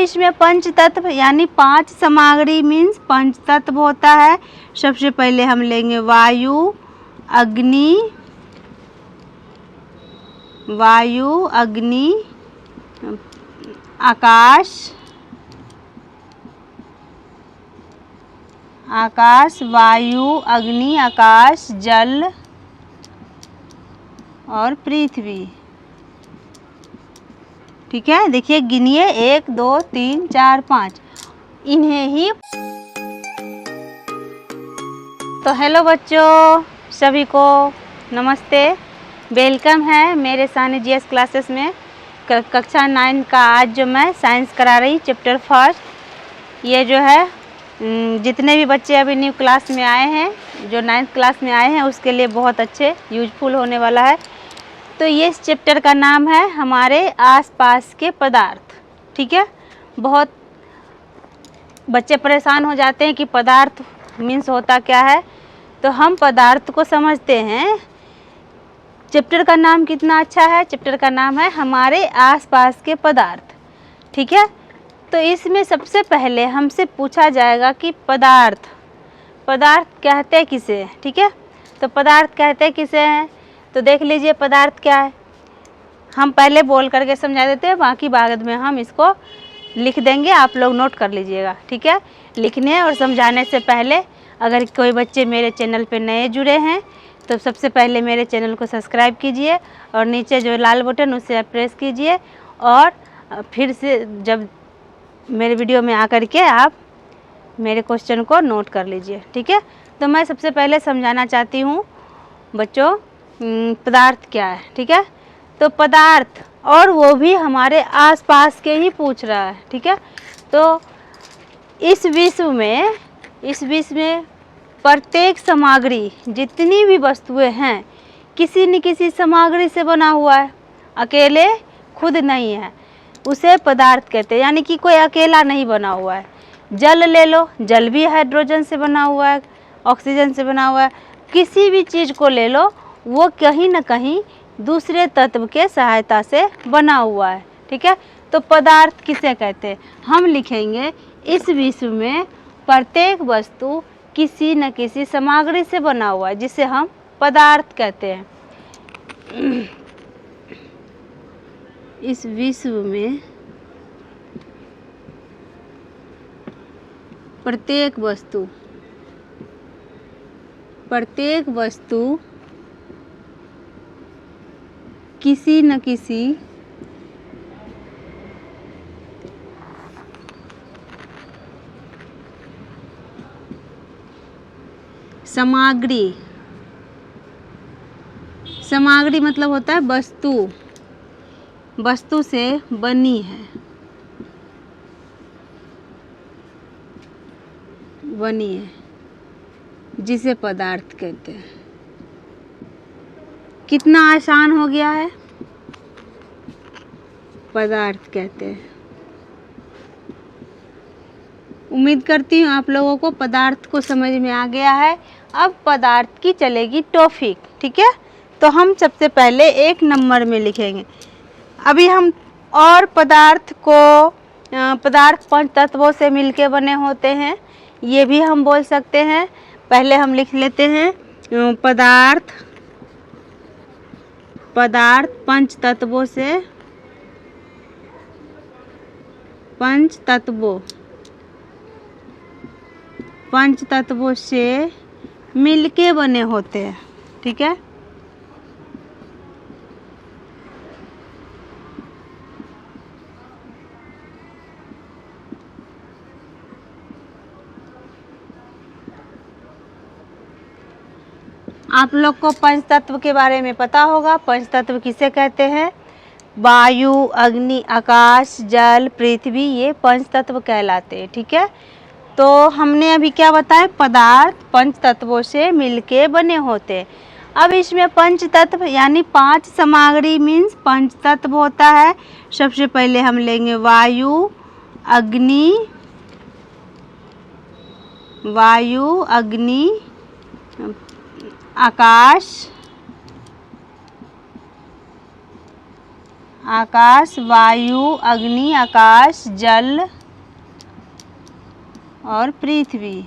इसमें पंच तत्व यानी 5 सामग्री मीन्स पंच तत्व होता है। सबसे पहले हम लेंगे वायु, अग्नि, आकाश, वायु, अग्नि, आकाश, जल और पृथ्वी। ठीक है, देखिए गिनिए 1 2 3 4 5 इन्हें ही। तो हेलो बच्चों, सभी को नमस्ते, वेलकम है मेरे सानी जीएस क्लासेस में। कक्षा 9 का आज जो मैं साइंस करा रही चैप्टर फर्स्ट। ये जो है जितने भी बच्चे अभी न्यू क्लास में आए हैं, जो 9th क्लास में आए हैं, उसके लिए बहुत अच्छे यूजफुल होने वाला है। तो ये इस चैप्टर का नाम है हमारे आसपास के पदार्थ। ठीक है, बहुत बच्चे परेशान हो जाते हैं कि पदार्थ मीन्स होता क्या है। तो हम पदार्थ को समझते हैं। चैप्टर का नाम कितना अच्छा है, चैप्टर का नाम है हमारे आसपास के पदार्थ। ठीक है, तो इसमें सबसे पहले हमसे पूछा जाएगा कि पदार्थ कहते किसे। ठीक है, तो पदार्थ कहते किसे हैं, तो देख लीजिए पदार्थ क्या है। हम पहले बोल करके समझा देते हैं, बाकी बाद में हम इसको लिख देंगे, आप लोग नोट कर लीजिएगा। ठीक है, लिखने और समझाने से पहले अगर कोई बच्चे मेरे चैनल पे नए जुड़े हैं तो सबसे पहले मेरे चैनल को सब्सक्राइब कीजिए और नीचे जो लाल बटन उसे प्रेस कीजिए और फिर से जब मेरे वीडियो में आकर के आप मेरे क्वेश्चन को नोट कर लीजिए। ठीक है, तो मैं सबसे पहले समझाना चाहती हूँ बच्चों पदार्थ क्या है। ठीक है, तो पदार्थ, और वो भी हमारे आसपास के ही पूछ रहा है। ठीक है, तो इस विश्व में प्रत्येक सामग्री, जितनी भी वस्तुएं हैं, किसी न किसी सामग्री से बना हुआ है, अकेले खुद नहीं है, उसे पदार्थ कहते हैं। यानी कि कोई अकेला नहीं बना हुआ है। जल ले लो, जल भी हाइड्रोजन से बना हुआ है, ऑक्सीजन से बना हुआ है। किसी भी चीज़ को ले लो, वो कहीं ना कहीं दूसरे तत्व के सहायता से बना हुआ है। ठीक है, तो पदार्थ किसे कहते हैं, हम लिखेंगे इस विश्व में प्रत्येक वस्तु किसी न किसी सामग्री से बना हुआ है, जिसे हम पदार्थ कहते हैं। इस विश्व में प्रत्येक वस्तु किसी न किसी सामग्री मतलब होता है वस्तु से बनी है, जिसे पदार्थ कहते हैं। कितना आसान हो गया है, पदार्थ कहते हैं। उम्मीद करती हूँ आप लोगों को पदार्थ को समझ में आ गया है। अब पदार्थ की चलेगी टॉपिक। ठीक है, तो हम सबसे पहले 1 नंबर में लिखेंगे। अभी हम और पदार्थ 5 तत्वों से मिलके बने होते हैं, ये भी हम बोल सकते हैं। पहले हम लिख लेते हैं पदार्थ 5 तत्वों से, 5 तत्वों से मिलके बने होते हैं। ठीक है, आप लोग को पंच तत्व के बारे में पता होगा। पंच तत्व किसे कहते हैं, वायु, अग्नि, आकाश, जल, पृथ्वी, ये पंच तत्व कहलाते हैं। ठीक है, तो हमने अभी क्या बताया, पदार्थ 5 तत्वों से मिलके बने होते हैं। अब इसमें पंच तत्व यानी 5 सामग्री मीन्स पंच तत्व होता है। सबसे पहले हम लेंगे वायु, अग्नि, आकाश, वायु, अग्नि, आकाश, जल और पृथ्वी।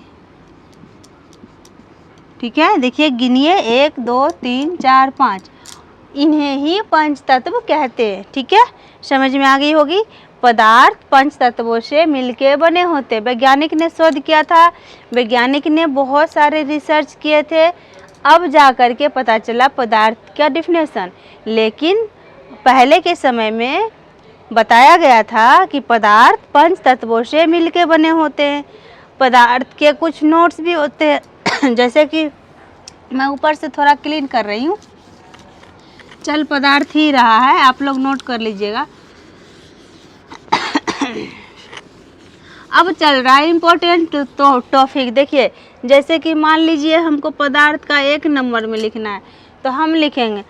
ठीक है, देखिए गिनिए 1 2 3 4 5, इन्हें ही पंच तत्व कहते हैं। ठीक है, समझ में आ गई होगी। पदार्थ पंच तत्वों से मिलके बने होते। वैज्ञानिक ने शोध किया था, वैज्ञानिक ने बहुत सारे रिसर्च किए थे, अब जा कर के पता चला पदार्थ का डिफिनेशन। लेकिन पहले के समय में बताया गया था कि पदार्थ पंच तत्वों से मिलके बने होते हैं। पदार्थ के कुछ नोट्स भी होते हैं जैसे कि मैं ऊपर से थोड़ा क्लीन कर रही हूँ, चल पदार्थ ही रहा है, आप लोग नोट कर लीजिएगा। अब चल रहा है इम्पोर्टेंट तो टॉपिक। देखिए, जैसे कि मान लीजिए हमको पदार्थ का 1 नंबर में लिखना है, तो हम लिखेंगे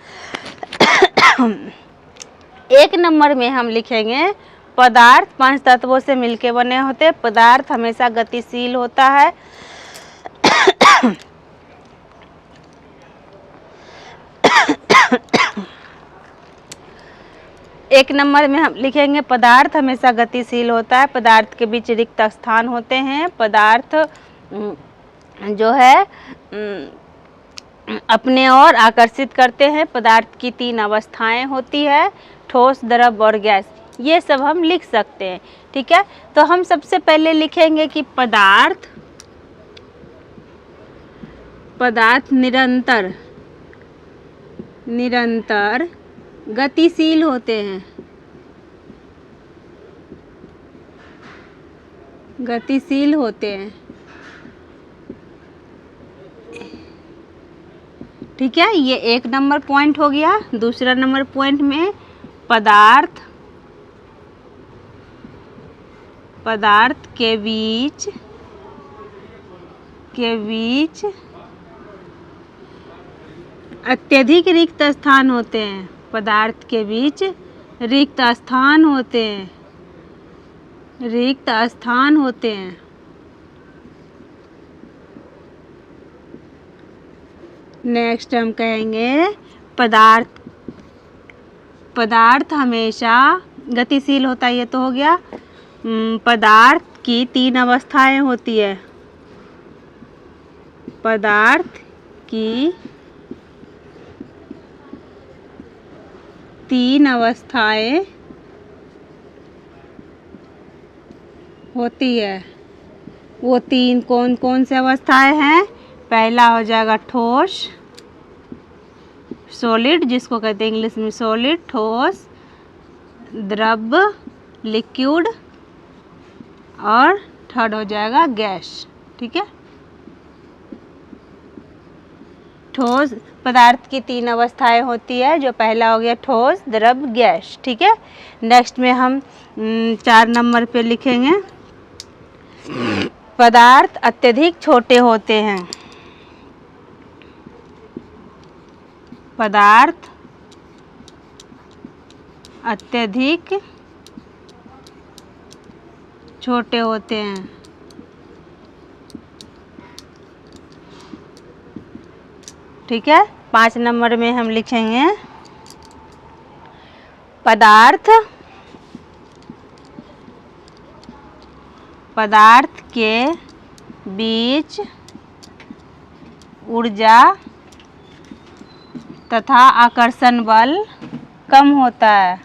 1 नंबर में हम लिखेंगे पदार्थ पंच तत्वों से मिलके बने होते। पदार्थ हमेशा गतिशील होता है। एक नंबर में हम लिखेंगे पदार्थ हमेशा गतिशील होता है। पदार्थ के बीच रिक्त स्थान होते हैं। पदार्थ जो है अपने ओर आकर्षित करते हैं। पदार्थ की 3 अवस्थाएं होती है, ठोस, द्रव और गैस। ये सब हम लिख सकते हैं। ठीक है, तो हम सबसे पहले लिखेंगे कि पदार्थ निरंतर गतिशील होते हैं। गतिशील होते हैं। ठीक है, ये 1 नंबर पॉइंट हो गया। दूसरा नंबर पॉइंट में पदार्थ के बीच अत्यधिक रिक्त स्थान होते हैं। पदार्थ के बीच रिक्त स्थान होते हैं। नेक्स्ट हम कहेंगे पदार्थ हमेशा गतिशील होता है। ये तो हो गया। पदार्थ की 3 अवस्थाएं होती है। पदार्थ की 3 अवस्थाएं होती है। वो 3 कौन कौन से अवस्थाएं हैं? पहला हो जाएगा ठोस, सॉलिड, जिसको कहते हैं इंग्लिश में सॉलिड, ठोस, द्रव, लिक्विड, और थर्ड हो जाएगा गैस। ठीक है, ठोस पदार्थ की 3 अवस्थाएं होती है, जो पहला हो गया ठोस, द्रव, गैस। ठीक है, नेक्स्ट में हम 4 नंबर पे लिखेंगे पदार्थ अत्यधिक छोटे होते हैं। पदार्थ अत्यधिक छोटे होते हैं। ठीक है, 5 नंबर में हम लिखेंगे पदार्थ के बीच ऊर्जा तथा आकर्षण बल कम होता है।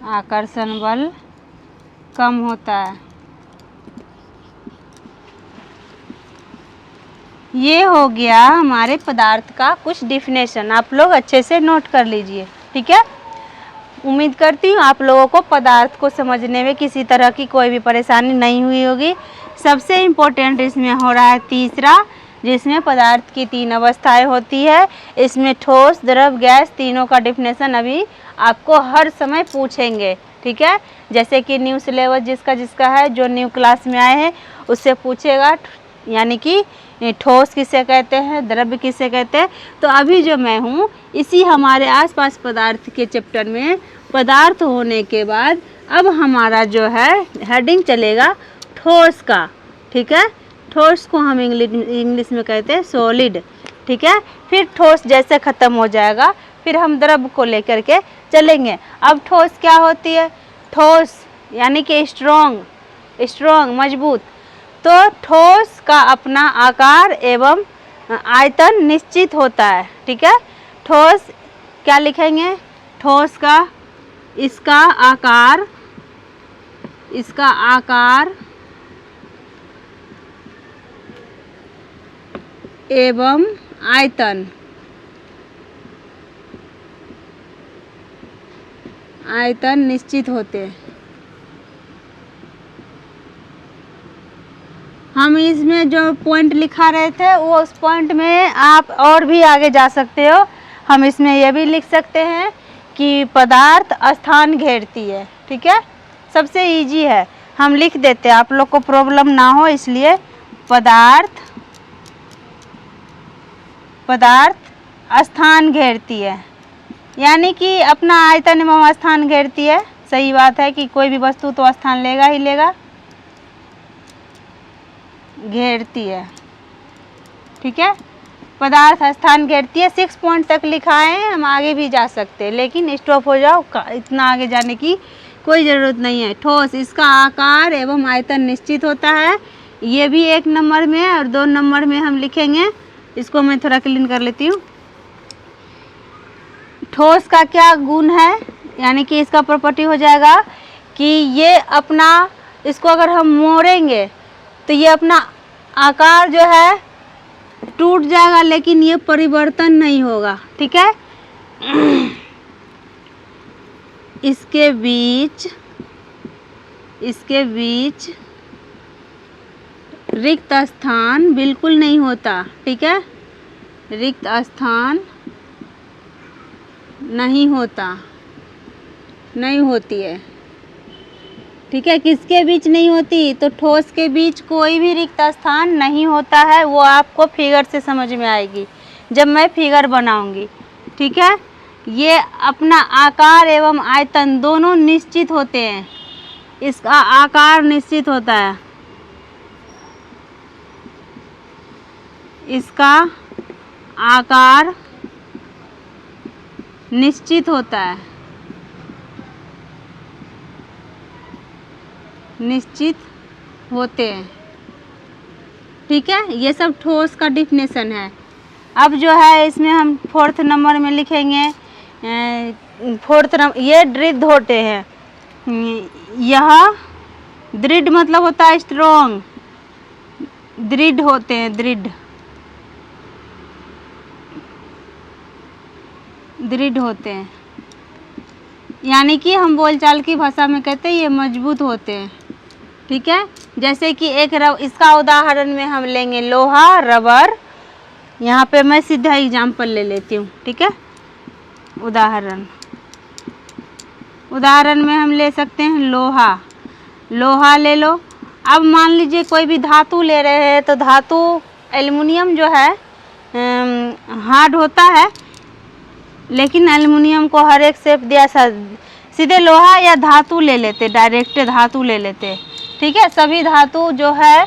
आकर्षण बल कम होता है। ये हो गया हमारे पदार्थ का कुछ डिफिनेशन। आप लोग अच्छे से नोट कर लीजिए। ठीक है, उम्मीद करती हूँ आप लोगों को पदार्थ को समझने में किसी तरह की कोई भी परेशानी नहीं हुई होगी। सबसे इम्पोर्टेंट इसमें हो रहा है तीसरा, जिसमें पदार्थ की 3 अवस्थाएं होती है। इसमें ठोस, द्रव, गैस तीनों का डिफिनेशन अभी आपको हर समय पूछेंगे। ठीक है, जैसे कि न्यू सिलेबस जिसका है, जो न्यू क्लास में आए हैं उससे पूछेगा, यानी कि ठोस किसे कहते हैं, द्रव्य किसे कहते हैं। तो अभी जो मैं हूँ इसी हमारे आसपास पदार्थ के चैप्टर में पदार्थ होने के बाद अब हमारा जो है हेडिंग चलेगा ठोस का। ठीक है, ठोस को हम इंग्लिश में कहते हैं सॉलिड, ठीक है। फिर ठोस जैसे ख़त्म हो जाएगा फिर हम द्रव को लेकर के चलेंगे। अब ठोस क्या होती है? ठोस यानी कि स्ट्रॉन्ग मजबूत। तो ठोस का अपना आकार एवं आयतन निश्चित होता है, ठीक है। ठोस क्या लिखेंगे? ठोस का इसका आकार एवं आयतन निश्चित होते हैं। हम इसमें जो पॉइंट लिखा रहे थे वो उस पॉइंट में आप और भी आगे जा सकते हो। हम इसमें यह भी लिख सकते हैं कि पदार्थ स्थान घेरती है, ठीक है। सबसे इजी है, हम लिख देते हैं, आप लोग को प्रॉब्लम ना हो इसलिए। पदार्थ स्थान घेरती है, यानी कि अपना आयतन एवं स्थान घेरती है। सही बात है कि कोई भी वस्तु तो स्थान लेगा ही लेगा, घेरती है, ठीक है। पदार्थ स्थान घेरती है। 6 पॉइंट तक लिखा है, हम आगे भी जा सकते हैं लेकिन स्टॉप हो जाओ, इतना आगे जाने की कोई ज़रूरत नहीं है। ठोस इसका आकार एवं आयतन निश्चित होता है, ये भी 1 नंबर में और 2 नंबर में हम लिखेंगे। इसको मैं थोड़ा क्लीन कर लेती हूँ। ठोस का क्या गुण है, यानी कि इसका प्रॉपर्टी हो जाएगा कि ये अपना, इसको अगर हम मोड़ेंगे तो ये अपना आकार जो है टूट जाएगा लेकिन ये परिवर्तन नहीं होगा, ठीक है। इसके बीच रिक्त स्थान बिल्कुल नहीं होता, ठीक है। रिक्त स्थान नहीं होती है, ठीक है। किसके बीच नहीं होती? तो ठोस के बीच कोई भी रिक्त स्थान नहीं होता है। वो आपको फिगर से समझ में आएगी जब मैं फिगर बनाऊंगी, ठीक है। ये अपना आकार एवं आयतन दोनों निश्चित होते हैं। इसका आकार निश्चित होता है, इसका आकार निश्चित होता है, निश्चित होते हैं, ठीक है। ये सब ठोस का डिफिनेशन है। अब जो है इसमें हम 4th नंबर में लिखेंगे। 4th नंबर ये दृढ़ होते हैं। यह दृढ़ मतलब होता है स्ट्रॉन्ग, दृढ़ होते हैं, दृढ़ होते हैं, यानी कि हम बोलचाल की भाषा में कहते हैं ये मजबूत होते हैं, ठीक है। जैसे कि इसका उदाहरण में हम लेंगे लोहा, रबर। यहाँ पे मैं सीधा एग्जाम्पल ले लेती हूँ, ठीक है। उदाहरण में हम ले सकते हैं लोहा ले लो। अब मान लीजिए कोई भी धातु ले रहे हैं तो धातु एल्युमिनियम जो है हार्ड होता है, लेकिन एल्युमिनियम को हर एक शेप दिया, सीधे लोहा या धातु ले लेते, डायरेक्ट धातु ले लेते, ठीक है। सभी धातु जो है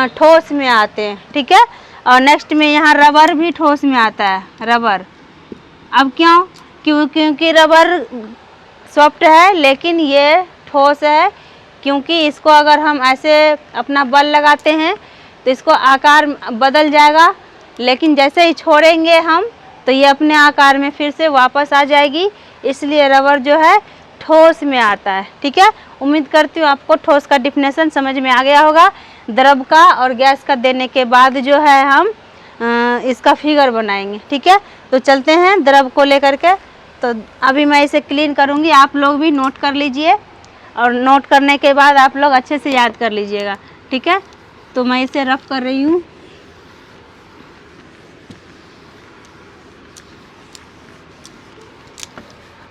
ठोस में आते हैं, ठीक है। और नेक्स्ट में यहाँ रबर भी ठोस में आता है, रबर। अब क्योंकि रबर सॉफ्ट है लेकिन ये ठोस है, क्योंकि इसको अगर हम ऐसे अपना बल लगाते हैं तो इसको आकार बदल जाएगा, लेकिन जैसे ही छोड़ेंगे हम तो ये अपने आकार में फिर से वापस आ जाएगी। इसलिए रबर जो है ठोस में आता है, ठीक है। उम्मीद करती हूँ आपको ठोस का डिफिनेशन समझ में आ गया होगा। द्रव का और गैस का देने के बाद जो है हम इसका फिगर बनाएंगे, ठीक है। तो चलते हैं द्रव को लेकर के। तो अभी मैं इसे क्लीन करूँगी, आप लोग भी नोट कर लीजिए और नोट करने के बाद आप लोग अच्छे से याद कर लीजिएगा, ठीक है। तो मैं इसे रफ कर रही हूँ।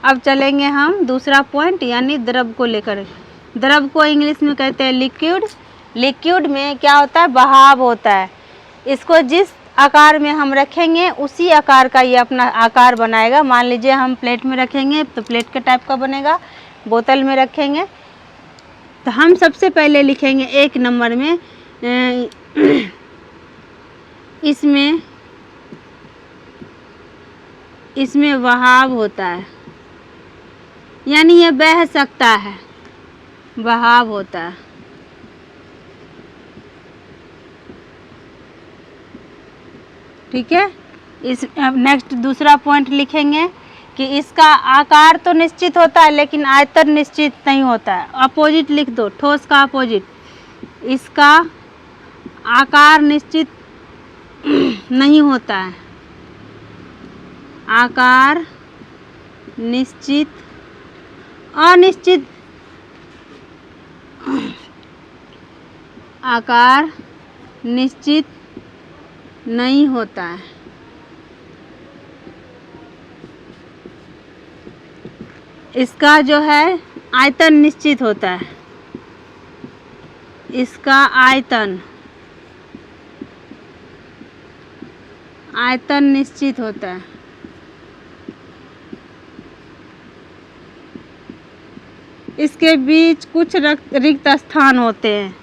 अब चलेंगे हम दूसरा पॉइंट, यानी द्रव को लेकर। द्रव को इंग्लिश में कहते हैं लिक्विड। लिक्विड में क्या होता है? बहाव होता है। इसको जिस आकार में हम रखेंगे उसी आकार का ये अपना आकार बनाएगा। मान लीजिए हम प्लेट में रखेंगे तो प्लेट के टाइप का बनेगा, बोतल में रखेंगे तो हम सबसे पहले लिखेंगे 1 नंबर में इसमें बहाव होता है, यानी ये बह सकता है, बहाव होता है। ठीक है। अब नेक्स्ट दूसरा पॉइंट लिखेंगे कि इसका आकार तो निश्चित होता है लेकिन आयतन निश्चित नहीं होता है। अपोजिट लिख दो, ठोस का अपोजिट। इसका आकार निश्चित नहीं होता है, आकार निश्चित, अनिश्चित, आकार निश्चित नहीं होता है। इसका जो है आयतन निश्चित होता है, इसका आयतन निश्चित होता है। इसके बीच कुछ रिक्त स्थान होते हैं,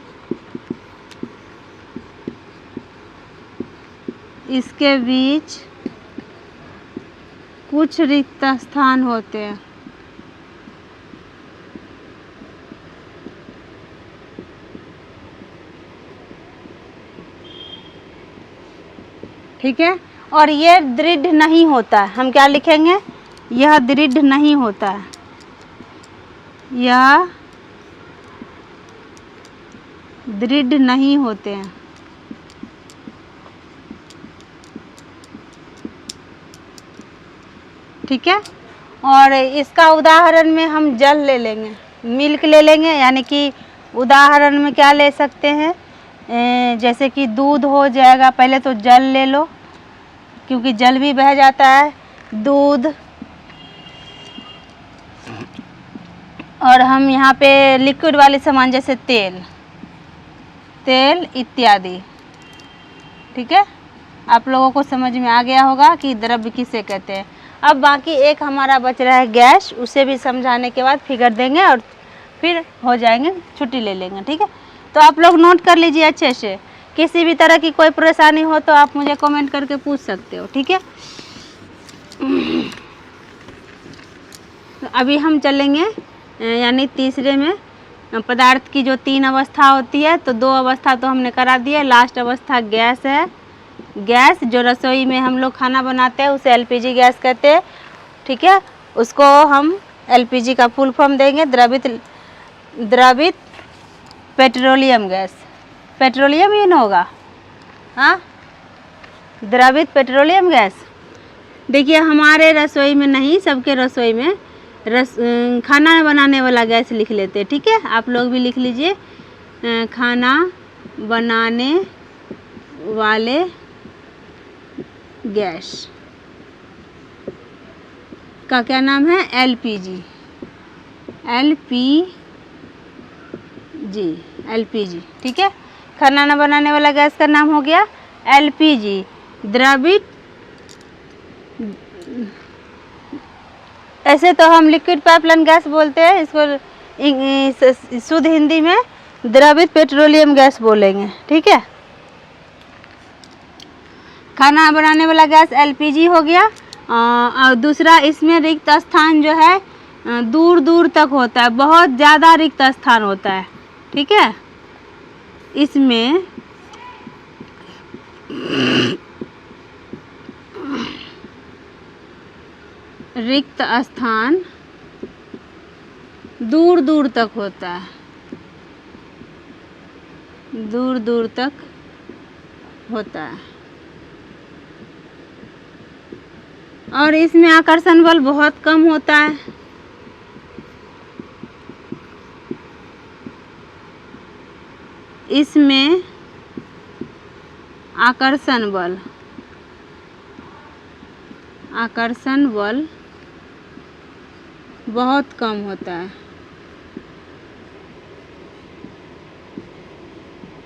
इसके बीच कुछ रिक्त स्थान होते हैं। ठीक है। और ये दृढ़ नहीं होता है। हम क्या लिखेंगे? यह दृढ़ नहीं होता है, यह दृढ़ नहीं होते हैं। ठीक है। और इसका उदाहरण में हम जल ले लेंगे, मिल्क ले लेंगे, यानी कि उदाहरण में क्या ले सकते हैं, जैसे कि दूध हो जाएगा। पहले तो जल ले लो क्योंकि जल भी बह जाता है, दूध। और हम यहाँ पे लिक्विड वाले सामान जैसे तेल इत्यादि। ठीक है। आप लोगों को समझ में आ गया होगा कि द्रव्य किसे कहते हैं। अब बाकी एक हमारा बच रहा है गैस, उसे भी समझाने के बाद फिगर देंगे और फिर हो जाएंगे, छुट्टी ले लेंगे। ठीक है। तो आप लोग नोट कर लीजिए अच्छे से। किसी भी तरह की कोई परेशानी हो तो आप मुझे कमेंट करके पूछ सकते हो। ठीक है। तो अभी हम चलेंगे यानी तीसरे में, पदार्थ की जो 3 अवस्था होती है, तो 2 अवस्था तो हमने करा दी है। लास्ट अवस्था गैस है। गैस जो रसोई में हम लोग खाना बनाते हैं उसे एलपीजी गैस कहते हैं। ठीक है। उसको हम एलपीजी का फुल फॉर्म देंगे, द्रवित पेट्रोलियम गैस। पेट्रोलियम ही न होगा, हाँ, द्रवित पेट्रोलियम गैस। देखिए हमारे रसोई में नहीं, सबके रसोई में खाना बनाने वाला गैस लिख लेते हैं। ठीक है। आप लोग भी लिख लीजिए, खाना बनाने वाले गैस का क्या नाम है? एलपीजी। एलपीजी। ठीक है। खाना न बनाने वाला गैस का नाम हो गया एलपीजी, द्रवित। ऐसे तो हम लिक्विड पाइपलाइन गैस बोलते हैं, इसको शुद्ध हिंदी में द्रवित पेट्रोलियम गैस बोलेंगे। ठीक है। खाना बनाने वाला गैस एलपीजी हो गया। और दूसरा, इसमें रिक्त स्थान जो है दूर दूर तक होता है, बहुत ज़्यादा रिक्त स्थान होता है। ठीक है। इसमें रिक्त स्थान दूर दूर तक होता है, दूर दूर तक होता है। और इसमें आकर्षण बल बहुत कम होता है। इसमें आकर्षण बल बहुत कम होता है,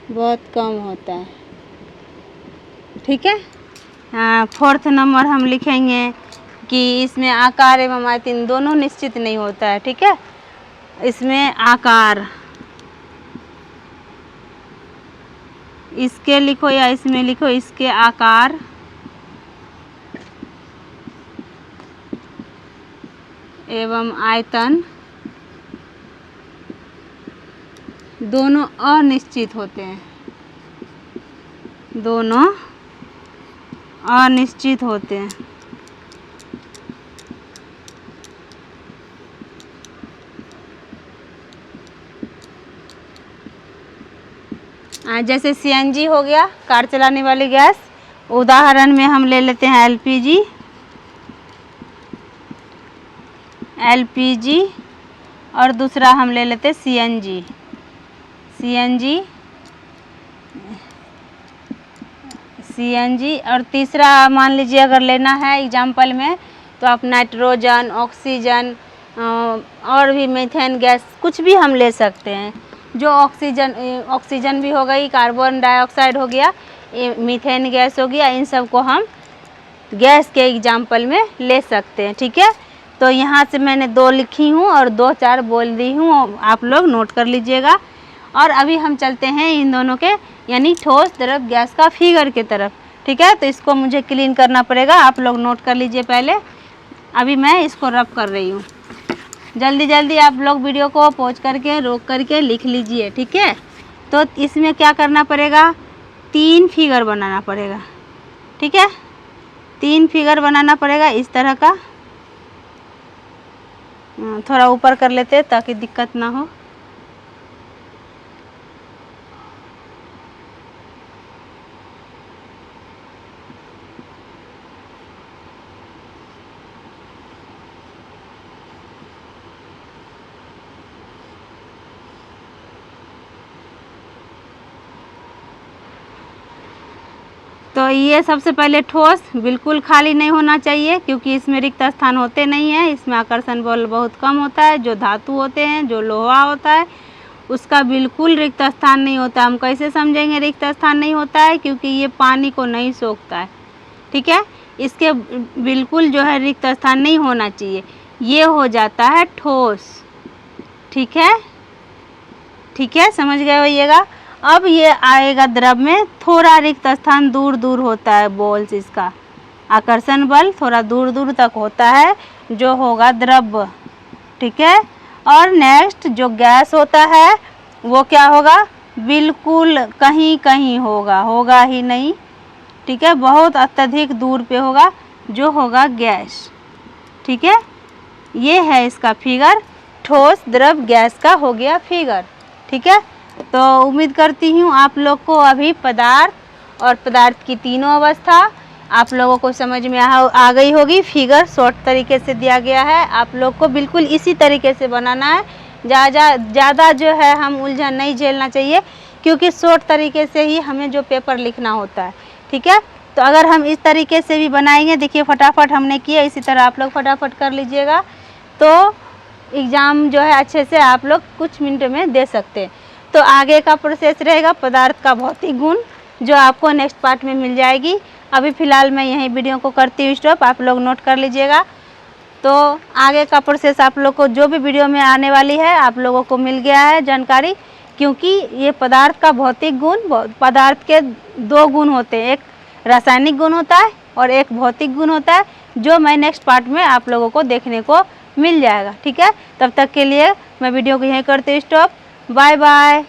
बहुत कम होता है। ठीक है। 4th नंबर हम लिखेंगे कि इसमें आकार एवं आयतन दोनों निश्चित नहीं होता है। ठीक है। इसमें आकार इसके लिखो या इसमें लिखो इसके आकार एवं आयतन दोनों अनिश्चित होते हैं, दोनों अनिश्चित होते हैं। जैसे सीएनजी हो गया, कार चलाने वाली गैस, उदाहरण में हम ले लेते हैं एलपीजी और दूसरा हम ले लेते हैं सीएनजी और तीसरा मान लीजिए अगर लेना है एग्जाम्पल में तो आप नाइट्रोजन, ऑक्सीजन और भी मीथेन गैस कुछ भी हम ले सकते हैं। जो ऑक्सीजन भी हो गई, कार्बन डाइऑक्साइड हो गया, मीथेन गैस हो गया, इन सब को हम गैस के एग्जाम्पल में ले सकते हैं। ठीक है, तो यहाँ से मैंने 2 लिखी हूँ और 2-4 बोल दी हूँ, आप लोग नोट कर लीजिएगा। और अभी हम चलते हैं इन दोनों के यानी ठोस द्रव गैस का फिगर के तरफ। ठीक है, तो इसको मुझे क्लीन करना पड़ेगा, आप लोग नोट कर लीजिए पहले। अभी मैं इसको रब कर रही हूँ, जल्दी जल्दी आप लोग वीडियो को पॉज करके रोक करके लिख लीजिए। ठीक है, तो इसमें क्या करना पड़ेगा, 3 फिगर बनाना पड़ेगा। ठीक है, 3 फिगर बनाना पड़ेगा इस तरह का। थोड़ा ऊपर कर लेते हैं ताकि दिक्कत ना हो। तो ये सबसे पहले ठोस बिल्कुल खाली नहीं होना चाहिए, क्योंकि इसमें रिक्त स्थान होते नहीं हैं। इसमें आकर्षण बल बहुत कम होता है। जो धातु होते हैं, जो लोहा होता है, उसका बिल्कुल रिक्त स्थान नहीं होता। हम कैसे समझेंगे रिक्त स्थान नहीं होता है, क्योंकि ये पानी को नहीं सोखता है। ठीक है, इसके बिल्कुल जो है रिक्त स्थान नहीं होना चाहिए, ये हो जाता है ठोस। ठीक है, समझ गए होइएगा। अब ये आएगा द्रव में, थोड़ा रिक्त स्थान दूर दूर होता है, बॉल्स इसका आकर्षण बल थोड़ा दूर दूर तक होता है, जो होगा द्रव। ठीक है, और नेक्स्ट जो गैस होता है वो क्या होगा, बिल्कुल कहीं कहीं होगा ही नहीं। ठीक है, बहुत अत्यधिक दूर पे होगा, जो होगा गैस। ठीक है, ये है इसका फिगर, ठोस द्रव गैस का हो गया फिगर। ठीक है, तो उम्मीद करती हूँ आप लोग को अभी पदार्थ और पदार्थ की तीनों अवस्था आप लोगों को समझ में आ गई होगी। फिगर शॉर्ट तरीके से दिया गया है, आप लोग को बिल्कुल इसी तरीके से बनाना है। ज़्यादा जो है हम उलझन नहीं झेलना चाहिए, क्योंकि शॉर्ट तरीके से ही हमें जो पेपर लिखना होता है। ठीक है, तो अगर हम इस तरीके से भी बनाएंगे, देखिए फटाफट हमने किया, इसी तरह आप लोग फटाफट कर लीजिएगा, तो एग्ज़ाम जो है अच्छे से आप लोग कुछ मिनट में दे सकते हैं। तो आगे का प्रोसेस रहेगा पदार्थ का भौतिक गुण, जो आपको नेक्स्ट पार्ट में मिल जाएगी। अभी फ़िलहाल मैं यही वीडियो को करती हूँ स्टॉप, आप लोग नोट कर लीजिएगा। तो आगे का प्रोसेस आप लोग को जो भी वीडियो में आने वाली है आप लोगों को मिल गया है जानकारी, क्योंकि ये पदार्थ का भौतिक गुण, पदार्थ के 2 गुण होते हैं, एक रासायनिक गुण होता है और एक भौतिक गुण होता है, जो मैं नेक्स्ट पार्ट में आप लोगों को देखने को मिल जाएगा। ठीक है, तब तक के लिए मैं वीडियो को यहीं करती हूँ स्टॉप। Bye bye.